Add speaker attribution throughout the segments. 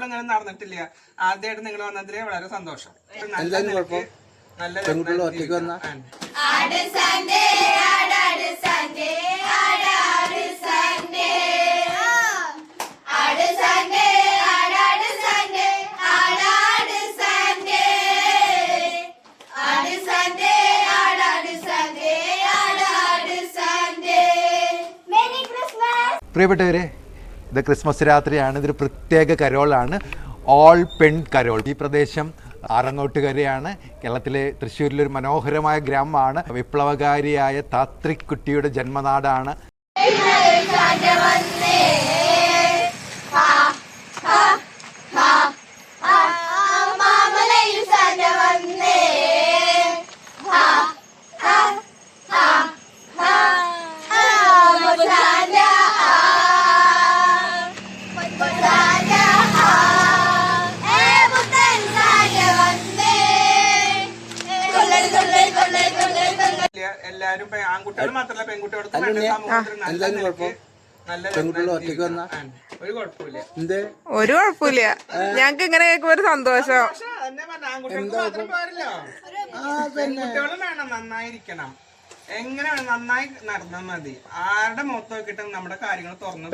Speaker 1: ഇതുപോലെ ഇങ്ങനെ നടന്നിട്ടില്ല. ആദ്യമായിട്ട് നിങ്ങൾ വന്നതിൽ വളരെ സന്തോഷം. നല്ല
Speaker 2: പ്രിയപ്പെട്ടവരെ, ഇത് ക്രിസ്മസ് രാത്രിയാണ്. ഇതൊരു പ്രത്യേക കരോളാണ്, ഓൾ പെൺ കരോൾ. ഈ പ്രദേശം ആറങ്ങോട്ടുകരയാണ്. കേരളത്തിലെ തൃശ്ശൂരിലൊരു മനോഹരമായ ഗ്രാമമാണ്. വിപ്ലവകാരിയായ താത്രിക്കുട്ടിയുടെ ജന്മനാടാണ്.
Speaker 1: എല്ലാരും ആൺകുട്ടികൾ മാത്രമല്ല പെൺകുട്ടികൾക്ക്
Speaker 3: ഒരു കുഴപ്പമില്ല. ഞങ്ങക്ക് ഇങ്ങനെ കേൾക്കുമ്പോ ഒരു സന്തോഷം.
Speaker 1: ആൺകുട്ടികൾക്ക് മാത്രം പോരല്ലോ, പെൺകുട്ടികളും വേണം, നന്നായിരിക്കണം. എങ്ങനെ വേണം, നന്നായി നടന്നാൽ മതി. ആരുടെ മുഖത്ത് നോക്കിയിട്ട് നമ്മുടെ കാര്യങ്ങൾ തുറന്നു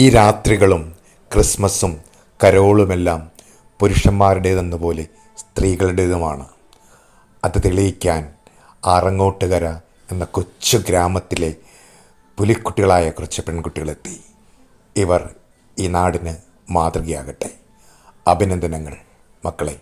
Speaker 2: ഈ രാത്രികളും ക്രിസ്മസും കരോളുമെല്ലാം പുരുഷന്മാരുടേതെന്നപോലെ സ്ത്രീകളുടേതുമാണ്. അത് തെളിയിക്കാൻ ആറങ്ങോട്ടുകര എന്ന കൊച്ചു ഗ്രാമത്തിലെ പുലിക്കുട്ടികളായ കുറച്ച് പെൺകുട്ടികളെത്തി. ഇവർ ഈ നാടിന് മാതൃകയാകട്ടെ. അഭിനന്ദനങ്ങൾ മക്കളെ.